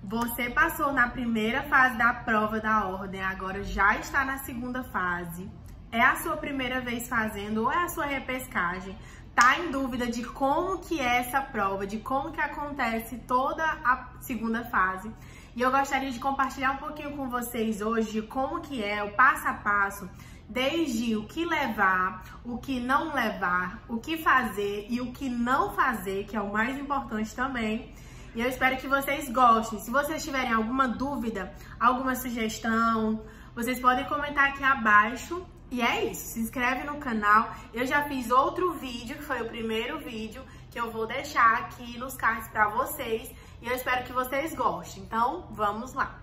Você passou na primeira fase da prova da ordem, agora já está na segunda fase. É a sua primeira vez fazendo ou é a sua repescagem? Tá em dúvida de como que é essa prova, de como que acontece toda a segunda fase? E eu gostaria de compartilhar um pouquinho com vocês hoje de como que é o passo a passo, desde o que levar, o que não levar, o que fazer e o que não fazer, que é o mais importante também. E eu espero que vocês gostem. Se vocês tiverem alguma dúvida, alguma sugestão, vocês podem comentar aqui abaixo. E é isso, se inscreve no canal. Eu já fiz outro vídeo, que foi o primeiro vídeo, que eu vou deixar aqui nos cards pra vocês. E eu espero que vocês gostem. Então, vamos lá.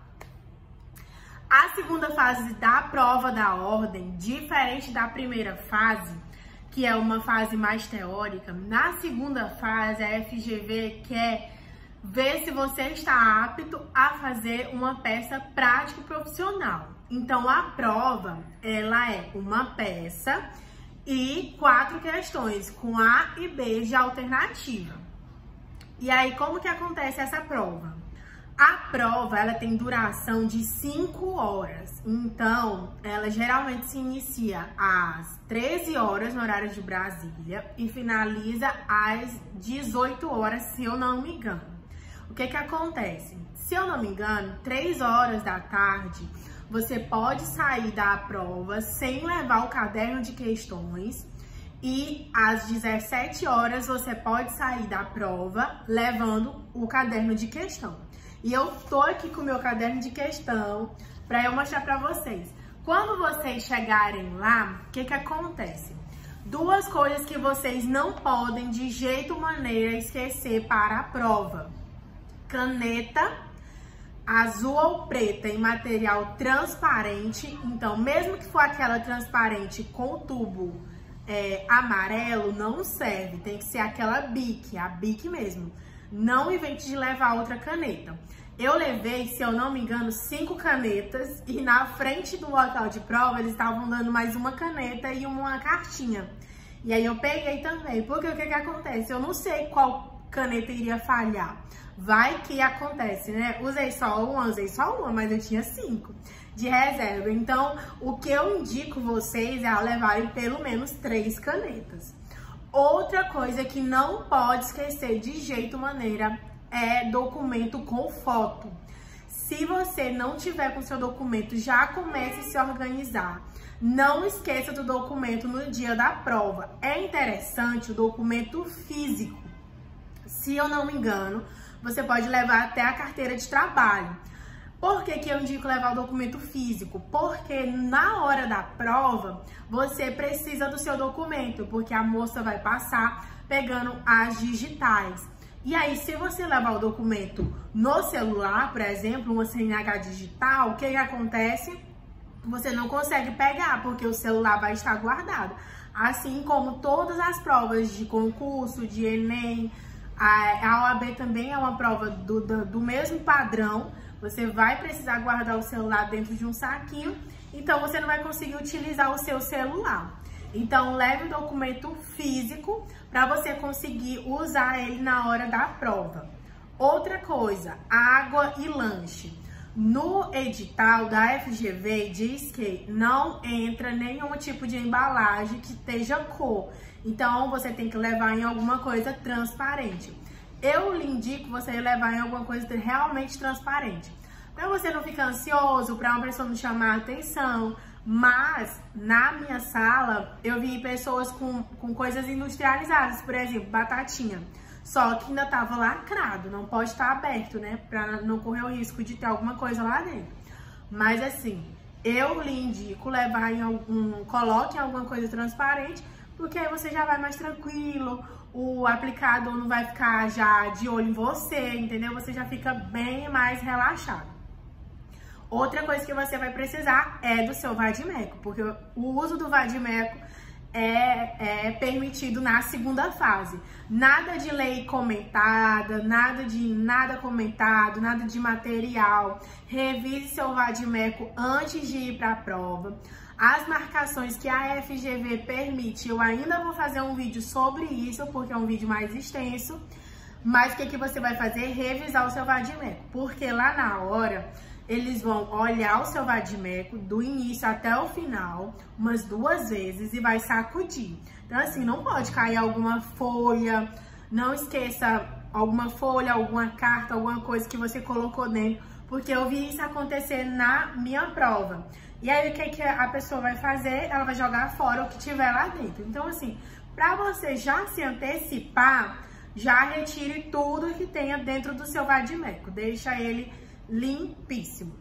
A segunda fase da prova da ordem, diferente da primeira fase, que é uma fase mais teórica, na segunda fase a FGV quer ver se você está apto a fazer uma peça prática e profissional. Então, a prova, ela é uma peça e 4 questões, com A e B de alternativa. E aí, como que acontece essa prova? A prova, ela tem duração de 5 horas. Então, ela geralmente se inicia às 13 horas no horário de Brasília e finaliza às 18 horas, se eu não me engano. O que que acontece? Se eu não me engano, 3 horas da tarde, você pode sair da prova sem levar o caderno de questões e às 17 horas você pode sair da prova levando o caderno de questão. E eu tô aqui com o meu caderno de questão para eu mostrar para vocês. Quando vocês chegarem lá, o que que acontece? 2 coisas que vocês não podem de jeito ou maneira esquecer para a prova. Caneta azul ou preta em material transparente. Então, mesmo que for aquela transparente com tubo amarelo, não serve. Tem que ser aquela Bic, a Bic mesmo. Não invente de levar outra caneta. Eu levei, se eu não me engano, 5 canetas e na frente do local de prova eles estavam dando mais uma caneta e uma cartinha. E aí eu peguei também, porque o que que acontece? Eu não sei qual caneta iria falhar. Vai que acontece, né? Usei só uma, mas eu tinha 5 de reserva. Então, o que eu indico vocês é levarem pelo menos 3 canetas. Outra coisa que não pode esquecer de jeito maneira é documento com foto. Se você não tiver com seu documento, já comece a se organizar. Não esqueça do documento no dia da prova. É interessante o documento físico. Se eu não me engano, você pode levar até a carteira de trabalho. Por que que eu indico levar o documento físico? Porque na hora da prova, você precisa do seu documento, porque a moça vai passar pegando as digitais. E aí, se você levar o documento no celular, por exemplo, uma CNH digital, o que que acontece? Você não consegue pegar, porque o celular vai estar guardado. Assim como todas as provas de concurso, de Enem, a OAB também é uma prova do mesmo padrão. Você vai precisar guardar o celular dentro de um saquinho, então você não vai conseguir utilizar o seu celular. Então, leve o documento físico para você conseguir usar ele na hora da prova. Outra coisa, água e lanche. No edital da FGV diz que não entra nenhum tipo de embalagem que esteja cor. Então, você tem que levar em alguma coisa transparente. Eu lhe indico você levar em alguma coisa realmente transparente. Para você não ficar ansioso, para uma pessoa não chamar a atenção. Mas, na minha sala, eu vi pessoas com coisas industrializadas. Por exemplo, batatinha. Só que ainda estava lacrado, não pode estar aberto, né? Para não correr o risco de ter alguma coisa lá dentro. Mas, assim, eu lhe indico levar coloque em alguma coisa transparente, porque aí você já vai mais tranquilo, o aplicador não vai ficar já de olho em você, entendeu? Você já fica bem mais relaxado. Outra coisa que você vai precisar é do seu vadimeco, porque o uso do vadimeco é permitido na segunda fase. Nada de lei comentada, nada comentado, nada de material. Revise seu vadimeco antes de ir para a prova. As marcações que a FGV permite, eu ainda vou fazer um vídeo sobre isso, porque é um vídeo mais extenso. Mas o que você vai fazer? Revisar o seu vadimeco, porque lá na hora eles vão olhar o seu vadimeco do início até o final, umas 2 vezes, e vai sacudir. Então assim, não pode cair alguma folha, não esqueça alguma folha, alguma carta, alguma coisa que você colocou dentro, porque eu vi isso acontecer na minha prova. E aí o que a pessoa vai fazer? Ela vai jogar fora o que tiver lá dentro. Então assim, para você já se antecipar, já retire tudo que tenha dentro do seu vadimeco, deixa ele limpíssimo.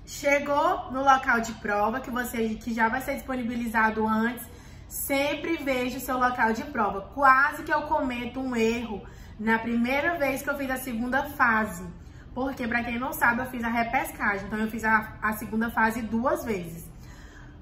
Chegou no local de prova, que já vai ser disponibilizado antes, sempre veja o seu local de prova. Quase que eu cometo um erro na primeira vez que eu fiz a segunda fase, porque pra quem não sabe, eu fiz a repescagem, então eu fiz a segunda fase 2 vezes.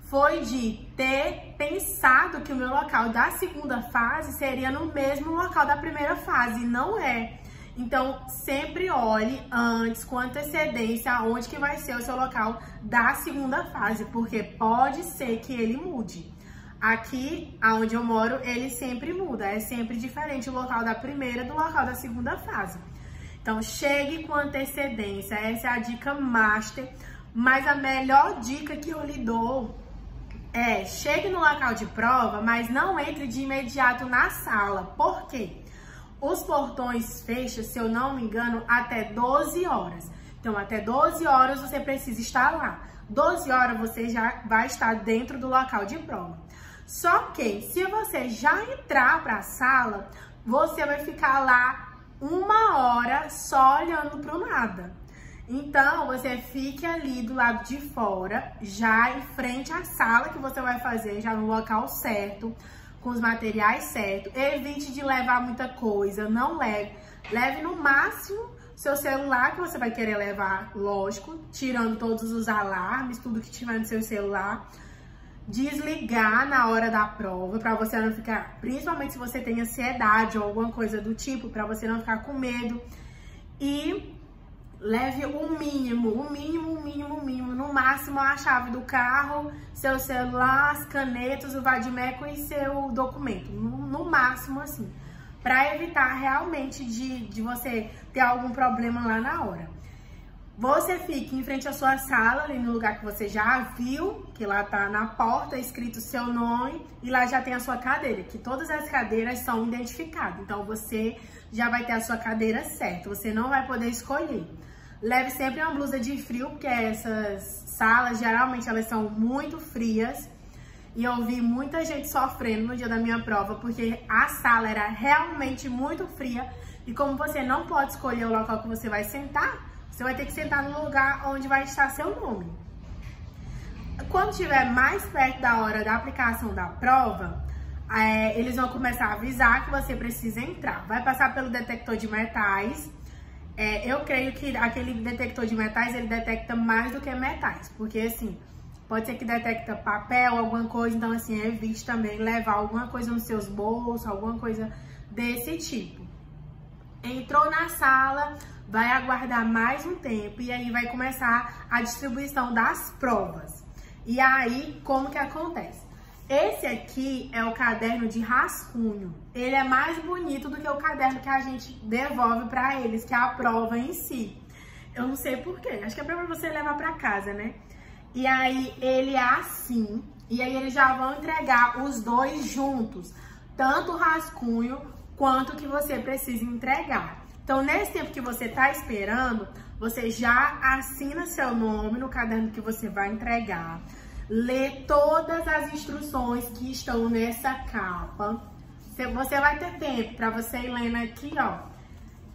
Foi de ter pensado que o meu local da segunda fase seria no mesmo local da primeira fase, e não é. Então, sempre olhe antes, com antecedência, onde que vai ser o seu local da segunda fase, porque pode ser que ele mude. Aqui, onde eu moro, ele sempre muda, é sempre diferente o local da primeira do local da segunda fase. Então, chegue com antecedência, essa é a dica master, mas a melhor dica que eu lhe dou é, chegue no local de prova, mas não entre de imediato na sala. Por quê? Os portões fecham, se eu não me engano, até 12 horas. Então, até 12 horas você precisa estar lá. 12 horas você já vai estar dentro do local de prova. Só que, se você já entrar para a sala, você vai ficar lá 1 hora só olhando para o nada. Então, você fique ali do lado de fora, já em frente à sala que você vai fazer, já no local certo, com os materiais certos. Evite de levar muita coisa, não leve. Leve no máximo seu celular, que você vai querer levar, lógico, tirando todos os alarmes, tudo que tiver no seu celular. Desligar na hora da prova, para você não ficar, principalmente se você tem ansiedade ou alguma coisa do tipo, para você não ficar com medo. E leve o mínimo, no máximo a chave do carro, seu celular, as canetas, o vadimeco e seu documento, no máximo assim, para evitar realmente de você ter algum problema lá na hora. Você fica em frente à sua sala, ali no lugar que você já viu, que lá tá na porta escrito seu nome, e lá já tem a sua cadeira, que todas as cadeiras são identificadas, então você já vai ter a sua cadeira certa, você não vai poder escolher. Leve sempre uma blusa de frio, porque essas salas, geralmente, elas são muito frias. E eu vi muita gente sofrendo no dia da minha prova, porque a sala era realmente muito fria. E como você não pode escolher o local que você vai sentar, você vai ter que sentar no lugar onde vai estar seu nome. Quando estiver mais perto da hora da aplicação da prova, eles vão começar a avisar que você precisa entrar. Vai passar pelo detector de metais. Eu creio que aquele detector de metais, ele detecta mais do que metais, porque assim, pode ser que detecta papel, alguma coisa, então assim, evite também levar alguma coisa nos seus bolsos, alguma coisa desse tipo. Entrou na sala, vai aguardar mais um tempo e aí vai começar a distribuição das provas. E aí, como que acontece? Esse aqui é o caderno de rascunho. Ele é mais bonito do que o caderno que a gente devolve para eles, que é a prova em si. Eu não sei porquê, acho que é pra você levar para casa, né? E aí, ele é assim, e aí eles já vão entregar os dois juntos, tanto o rascunho quanto o que você precisa entregar. Então, nesse tempo que você tá esperando, você já assina seu nome no caderno que você vai entregar. Lê todas as instruções que estão nessa capa. Você vai ter tempo para você ir lendo aqui, ó.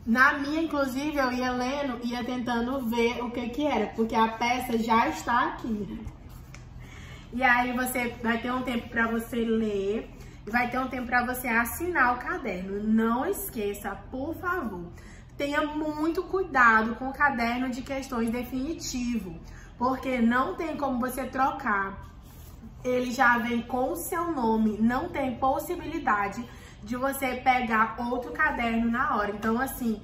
Na minha, inclusive, eu ia lendo, ia tentando ver o que era, porque a peça já está aqui. E aí você vai ter um tempo para você ler e vai ter um tempo para você assinar o caderno. Não esqueça, por favor, tenha muito cuidado com o caderno de questões definitivo, porque não tem como você trocar. Ele já vem com o seu nome, não tem possibilidade de você pegar outro caderno na hora. Então, assim,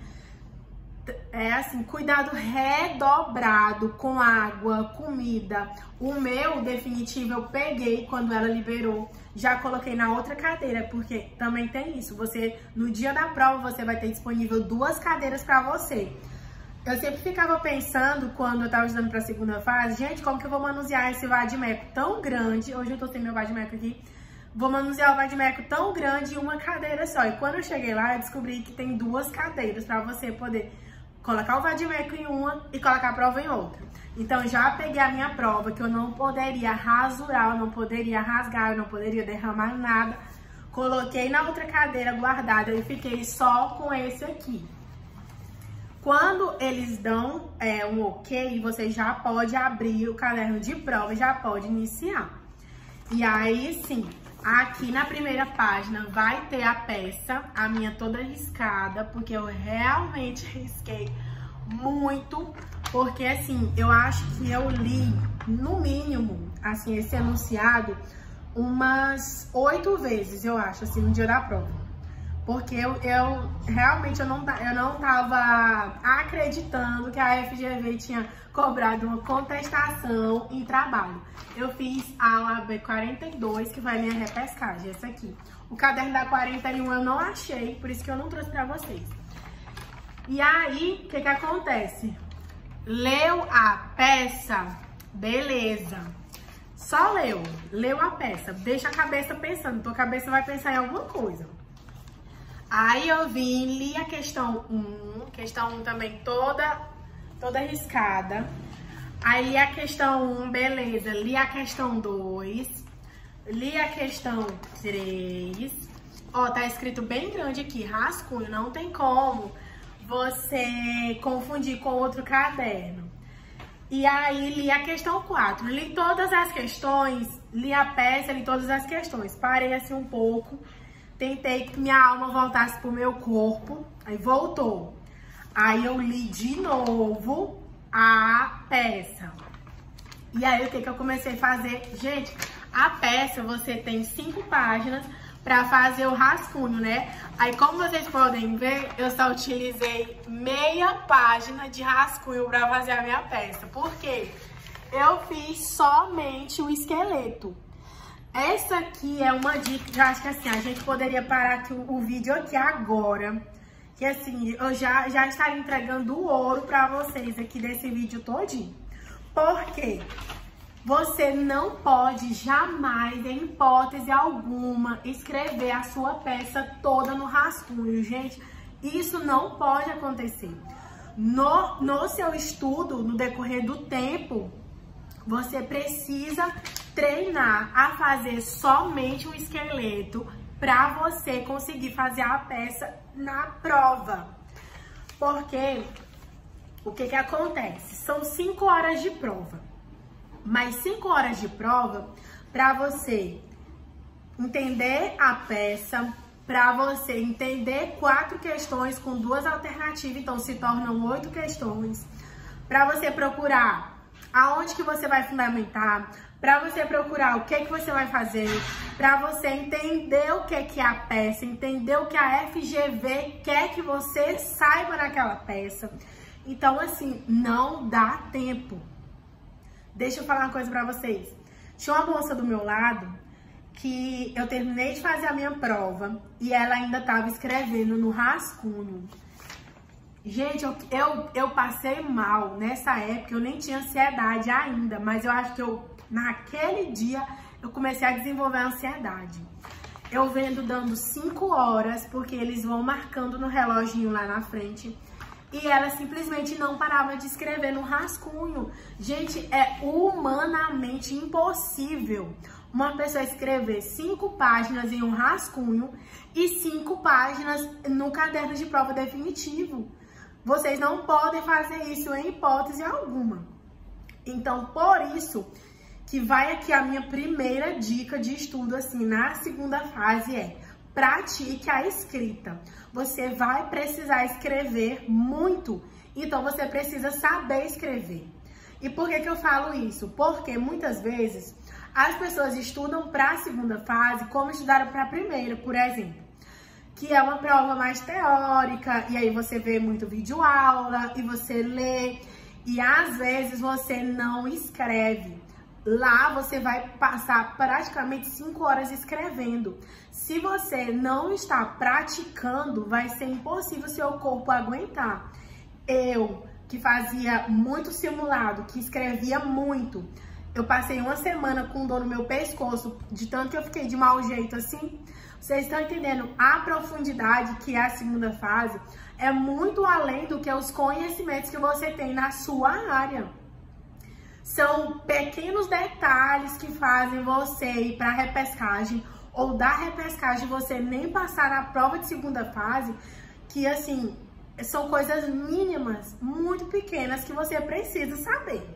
assim, cuidado redobrado com água, comida. O meu definitivo eu peguei quando ela liberou, já coloquei na outra cadeira, porque também tem isso. Você, no dia da prova, você vai ter disponível 2 cadeiras para você. Eu sempre ficava pensando, quando eu tava estudando pra segunda fase, gente, como que eu vou manusear esse vadimeco tão grande? Hoje eu tô sem meu vadimeco aqui. Vou manusear o vadimeco tão grande em uma cadeira só. E quando eu cheguei lá, eu descobri que tem 2 cadeiras pra você poder colocar o vadimeco em uma e colocar a prova em outra. Então, já peguei a minha prova, que eu não poderia rasurar, eu não poderia rasgar, eu não poderia derramar nada. Coloquei na outra cadeira guardada e fiquei só com esse aqui. Quando eles dão um ok, você já pode abrir o caderno de prova e já pode iniciar. E aí, sim, aqui na primeira página vai ter a peça, a minha toda riscada, porque eu realmente risquei muito, porque assim, eu acho que eu li, no mínimo, assim, esse enunciado umas 8 vezes, eu acho, assim, no dia da prova. Porque eu realmente eu não tava acreditando que a FGV tinha cobrado uma contestação em trabalho. Eu fiz a AB 42, que vai minha repescagem, essa aqui. O caderno da 41 eu não achei, por isso que eu não trouxe pra vocês. E aí, o que que acontece? Leu a peça, beleza. Só leu a peça, deixa a cabeça pensando, tua cabeça vai pensar em alguma coisa. Aí eu vim, li a questão 1 também toda riscada. Aí li a questão 1, beleza, li a questão 2, li a questão 3. Ó, tá escrito bem grande aqui, rascunho, não tem como você confundir com outro caderno. E aí li a questão 4, li todas as questões, li a peça, li todas as questões. Parei assim um pouco. Tentei que minha alma voltasse pro meu corpo, aí voltou. Aí eu li de novo a peça. E aí o que que eu comecei a fazer? Gente, a peça você tem 5 páginas pra fazer o rascunho, né? Aí como vocês podem ver, eu só utilizei meia página de rascunho pra fazer a minha peça. Por quê? Eu fiz somente o esqueleto. Essa aqui é uma dica que eu acho que assim, a gente poderia parar aqui o vídeo aqui agora. Que assim, eu já estaria entregando o ouro pra vocês aqui desse vídeo todinho. Porque você não pode jamais, em hipótese alguma, escrever a sua peça toda no rascunho, gente. Isso não pode acontecer. No seu estudo, no decorrer do tempo, você precisa treinar a fazer somente o esqueleto para você conseguir fazer a peça na prova. Porque o que que acontece? São 5 horas de prova. Mais 5 horas de prova para você entender a peça, para você entender 4 questões com 2 alternativas, então se tornam 8 questões. Para você procurar aonde que você vai fundamentar, para você procurar o que que você vai fazer, para você entender o que é a peça, entender o que a FGV quer que você saiba naquela peça. Então, assim, não dá tempo. Deixa eu falar uma coisa para vocês. Tinha uma moça do meu lado que eu terminei de fazer a minha prova e ela ainda estava escrevendo no rascunho. Gente, eu passei mal nessa época, eu nem tinha ansiedade ainda, mas eu acho que naquele dia eu comecei a desenvolver a ansiedade. Eu vendo dando 5 horas, porque eles vão marcando no reloginho lá na frente, e ela simplesmente não parava de escrever no rascunho. Gente, é humanamente impossível uma pessoa escrever 5 páginas em um rascunho e 5 páginas no caderno de prova definitivo. Vocês não podem fazer isso em hipótese alguma. Então, por isso que vai aqui a minha primeira dica de estudo, assim, na segunda fase é: pratique a escrita. Você vai precisar escrever muito, então você precisa saber escrever. E por que que eu falo isso? Porque muitas vezes as pessoas estudam para a segunda fase como estudaram para a primeira, por exemplo. que é uma prova mais teórica, e aí você vê muito vídeo aula, e você lê, e às vezes você não escreve. Lá você vai passar praticamente 5 horas escrevendo. Se você não está praticando, vai ser impossível seu corpo aguentar. Eu, que fazia muito simulado, que escrevia muito, eu passei uma semana com dor no meu pescoço, de tanto que eu fiquei de mau jeito assim. Vocês estão entendendo? A profundidade que é a segunda fase é muito além do que os conhecimentos que você tem na sua área. São pequenos detalhes que fazem você ir para a repescagem ou da repescagem você nem passar na prova de segunda fase, que assim, são coisas mínimas, muito pequenas que você precisa saber.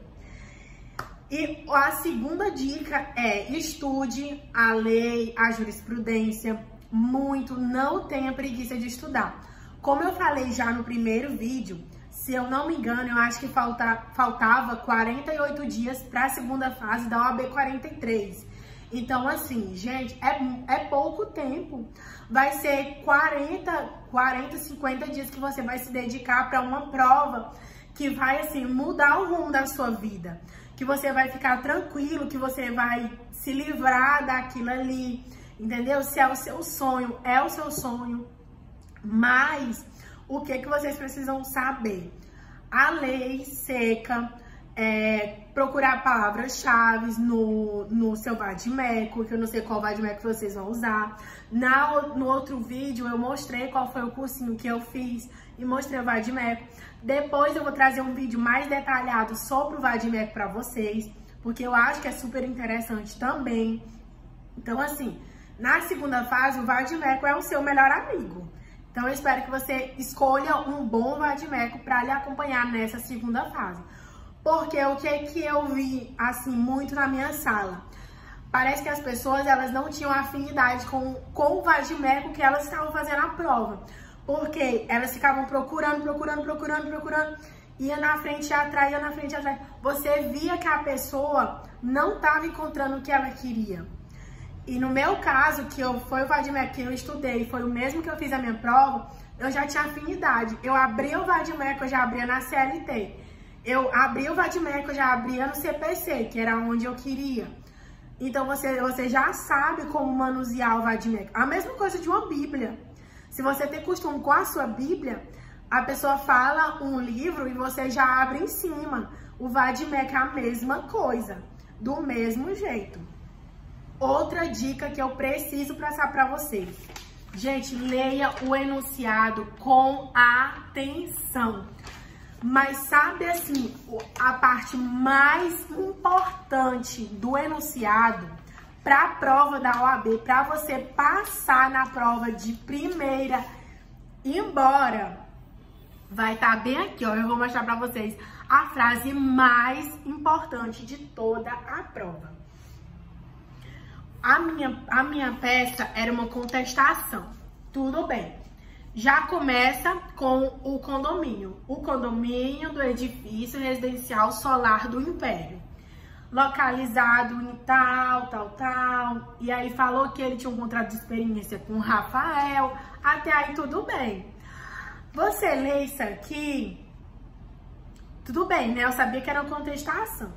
E a segunda dica é: estude a lei, a jurisprudência muito, não tenha preguiça de estudar. Como eu falei já no primeiro vídeo, se eu não me engano, eu acho que faltava 48 dias para a segunda fase da OAB 43. Então, assim, gente, é pouco tempo. Vai ser 40, 50 dias que você vai se dedicar para uma prova que vai, assim, mudar o rumo da sua vida. Que você vai ficar tranquilo, que você vai se livrar daquilo ali, entendeu? Se é o seu sonho, é o seu sonho. Mas o que vocês precisam saber? A lei seca, procurar palavras-chave no seu vadimeco, que eu não sei qual vadimeco vocês vão usar. No outro vídeo eu mostrei qual foi o cursinho que eu fiz e mostrei o vadimeco. Depois eu vou trazer um vídeo mais detalhado sobre o vadimeco para vocês, porque eu acho que é super interessante também. Então, assim, na segunda fase, o vadimeco é o seu melhor amigo. Então, eu espero que você escolha um bom vadimeco para lhe acompanhar nessa segunda fase. Porque o que eu vi, assim, muito na minha sala? Parece que as pessoas, elas não tinham afinidade com o vadimeco que elas estavam fazendo a prova. Porque elas ficavam procurando, ia na frente e atrás, ia na frente e atrás. Você via que a pessoa não estava encontrando o que ela queria. E no meu caso, foi o vadimeco que eu estudei, foi o mesmo que eu fiz a minha prova, eu já tinha afinidade. Eu abria o vadimeco, eu já abria na CLT. Eu abria o vadimeco, eu já abria no CPC, que era onde eu queria. Então, você já sabe como manusear o vadimeco. A mesma coisa de uma Bíblia. Se você tem costume com a sua Bíblia, a pessoa fala um livro e você já abre em cima. O vadimeco é a mesma coisa, do mesmo jeito. Outra dica que eu preciso passar para vocês. Gente, leia o enunciado com atenção. Mas sabe assim, a parte mais importante do enunciado para a prova da OAB, para você passar na prova de primeira, embora, vai estar bem aqui, ó. Eu vou mostrar para vocês a frase mais importante de toda a prova. A minha peça era uma contestação. Tudo bem. Já começa com o condomínio. O condomínio do edifício residencial solar do Império. Localizado em tal. E aí falou que ele tinha um contrato de experiência com o Rafael. Até aí tudo bem. Você lê isso aqui, tudo bem, né? Eu sabia que era uma contestação.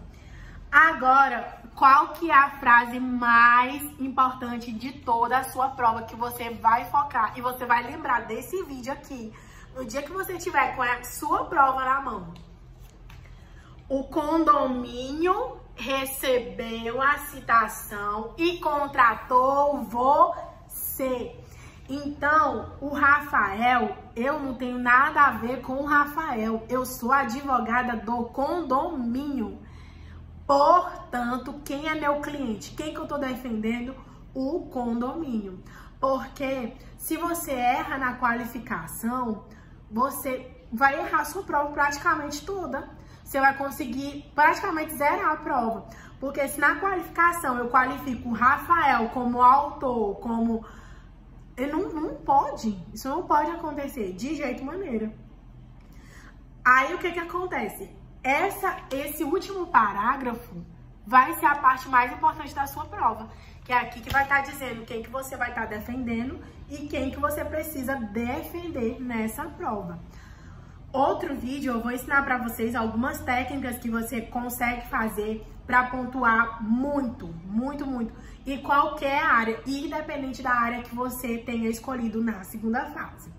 Agora, qual que é a frase mais importante de toda a sua prova que você vai focar e você vai lembrar desse vídeo aqui no dia que você tiver com a sua prova na mão? O condomínio recebeu a citação e contratou você. Então, o Rafael, eu não tenho nada a ver com o Rafael. Eu sou advogada do condomínio. Portanto, quem é meu cliente? Quem que eu tô defendendo? O condomínio. Porque se você erra na qualificação, você vai errar a sua prova praticamente toda. Você vai conseguir praticamente zerar a prova. Porque se na qualificação eu qualifico o Rafael como autor, como... Não pode. Isso não pode acontecer de jeito maneira. Aí o que acontece? Esse último parágrafo vai ser a parte mais importante da sua prova, que é aqui que vai estar dizendo quem que você vai estar defendendo e quem que você precisa defender nessa prova. Outro vídeo eu vou ensinar para vocês algumas técnicas que você consegue fazer para pontuar muito, muito, muito em qualquer área, independente da área que você tenha escolhido na segunda fase.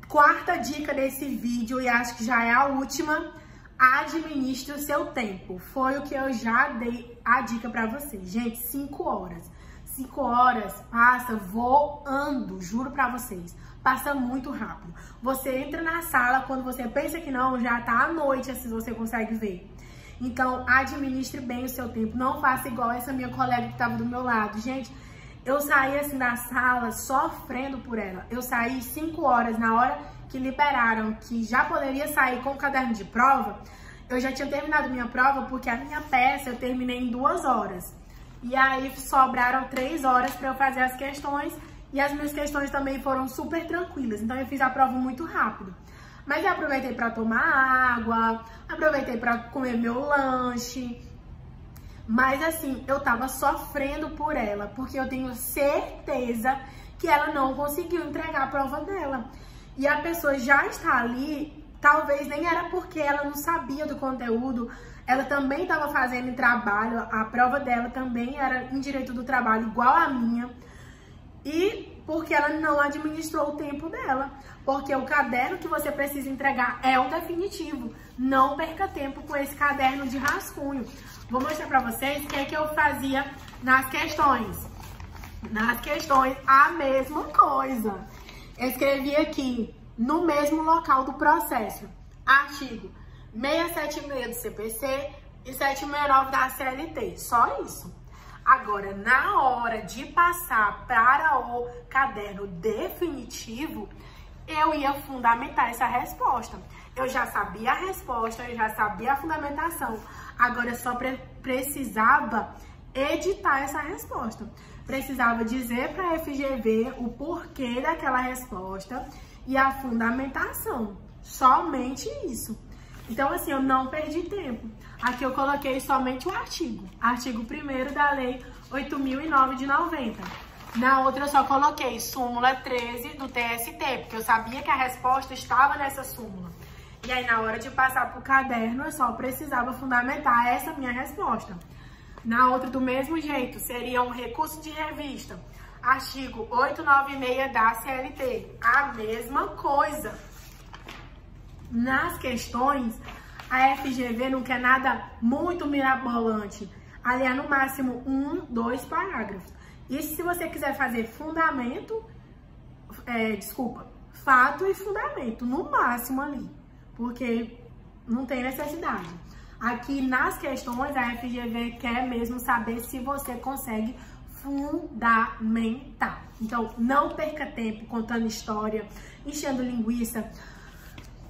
Quarta dica desse vídeo, e acho que já é a última: administre o seu tempo. Foi o que eu já dei a dica para vocês. Gente, 5 horas. 5 horas passa voando, juro pra vocês. Passa muito rápido. Você entra na sala, quando você pensa que não, já tá à noite, assim você consegue ver. Então, administre bem o seu tempo. Não faça igual essa minha colega que tava do meu lado. Gente, eu saí assim da sala sofrendo por ela. Eu saí 5 horas, na hora que liberaram que já poderia sair com o caderno de prova. Eu já tinha terminado minha prova, porque a minha peça eu terminei em 2 horas. E aí sobraram 3 horas para eu fazer as questões. E as minhas questões também foram super tranquilas. Então eu fiz a prova muito rápido. Mas eu aproveitei para tomar água, aproveitei para comer meu lanche. Mas assim, eu tava sofrendo por ela, porque eu tenho certeza que ela não conseguiu entregar a prova dela. E a pessoa já está ali, talvez nem era porque ela não sabia do conteúdo, ela também estava fazendo em trabalho, a prova dela também era em direito do trabalho, igual a minha. E porque ela não administrou o tempo dela. Porque o caderno que você precisa entregar é o definitivo. Não perca tempo com esse caderno de rascunho. Vou mostrar pra vocês o que é que eu fazia nas questões. Nas questões, a mesma coisa. Eu escrevi aqui, no mesmo local do processo, artigo 676 do CPC e 769 da CLT. Só isso. Agora, na hora de passar para o caderno definitivo, eu ia fundamentar essa resposta. Eu já sabia a resposta, eu já sabia a fundamentação. Agora, eu só precisava editar essa resposta. Precisava dizer para a FGV o porquê daquela resposta e a fundamentação. Somente isso. Então, assim, eu não perdi tempo. Aqui eu coloquei somente o artigo. Artigo 1º da Lei 8.009 de 90. Na outra eu só coloquei súmula 13 do TST, porque eu sabia que a resposta estava nessa súmula. E aí, na hora de passar para o caderno, eu só precisava fundamentar essa minha resposta. Na outra, do mesmo jeito, seria um recurso de revista. Artigo 896 da CLT. A mesma coisa. Nas questões, a FGV não quer nada muito mirabolante. Ali é no máximo 1, 2 parágrafos. E se você quiser fazer fundamento, fato e fundamento, no máximo ali. Porque não tem necessidade. Aqui nas questões, a FGV quer mesmo saber se você consegue fundamentar. Então, não perca tempo contando história, enchendo linguiça.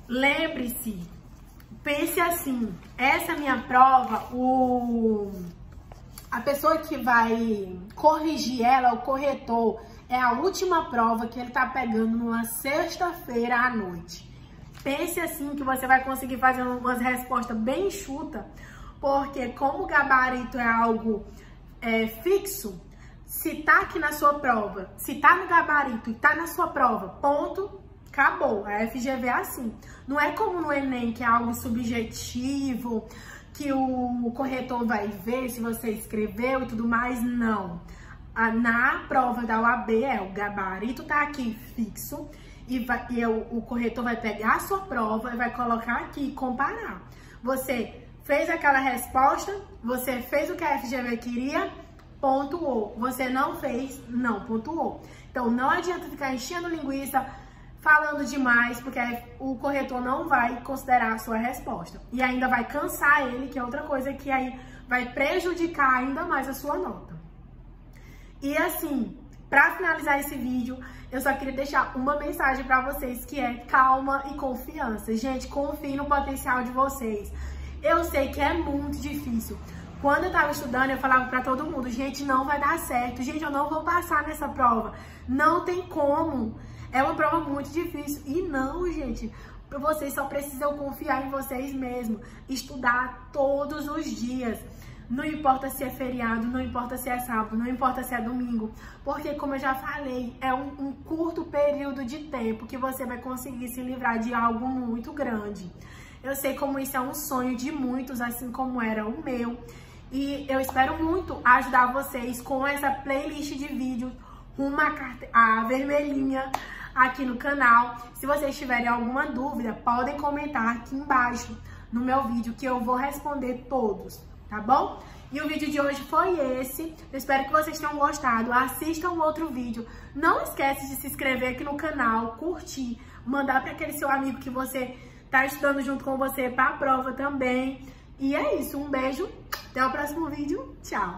Lembre-se, pense assim, essa minha prova, a pessoa que vai corrigir ela, o corretor, é a última prova que ele tá pegando numa sexta-feira à noite. Pense assim que você vai conseguir fazer umas respostas bem enxutas, porque como o gabarito é algo fixo, se tá aqui na sua prova, se tá no gabarito e tá na sua prova, ponto, acabou. A FGV é assim. Não é como no Enem, que é algo subjetivo, que o corretor vai ver se você escreveu e tudo mais. Não. Na prova da OAB, o gabarito tá aqui fixo e o corretor vai pegar a sua prova e vai colocar aqui e comparar. Você fez aquela resposta, você fez o que a FGV queria, pontuou. Você não fez, não pontuou. Então, não adianta ficar enchendo linguiça, falando demais, porque o corretor não vai considerar a sua resposta. E ainda vai cansar ele, que é outra coisa que aí vai prejudicar ainda mais a sua nota. E assim, para finalizar esse vídeo, eu só queria deixar uma mensagem para vocês, que é calma e confiança. Gente, confie no potencial de vocês. Eu sei que é muito difícil. Quando eu tava estudando, eu falava para todo mundo, gente, não vai dar certo. Gente, eu não vou passar nessa prova. Não tem como. É uma prova muito difícil. E não, gente, Vocês só precisam confiar em vocês mesmos, estudar todos os dias. Não importa se é feriado, não importa se é sábado, não importa se é domingo, porque, como eu já falei, é um curto período de tempo que você vai conseguir se livrar de algo muito grande. Eu sei como isso é um sonho de muitos, assim como era o meu, e eu espero muito ajudar vocês com essa playlist de vídeos rumo à vermelhinha aqui no canal. Se vocês tiverem alguma dúvida, podem comentar aqui embaixo no meu vídeo que eu vou responder todos, tá bom? E o vídeo de hoje foi esse. Eu espero que vocês tenham gostado. Assistam o outro vídeo. Não esquece de se inscrever aqui no canal, curtir, mandar para aquele seu amigo que você tá estudando junto com você para a prova também. E é isso. Um beijo. Até o próximo vídeo. Tchau.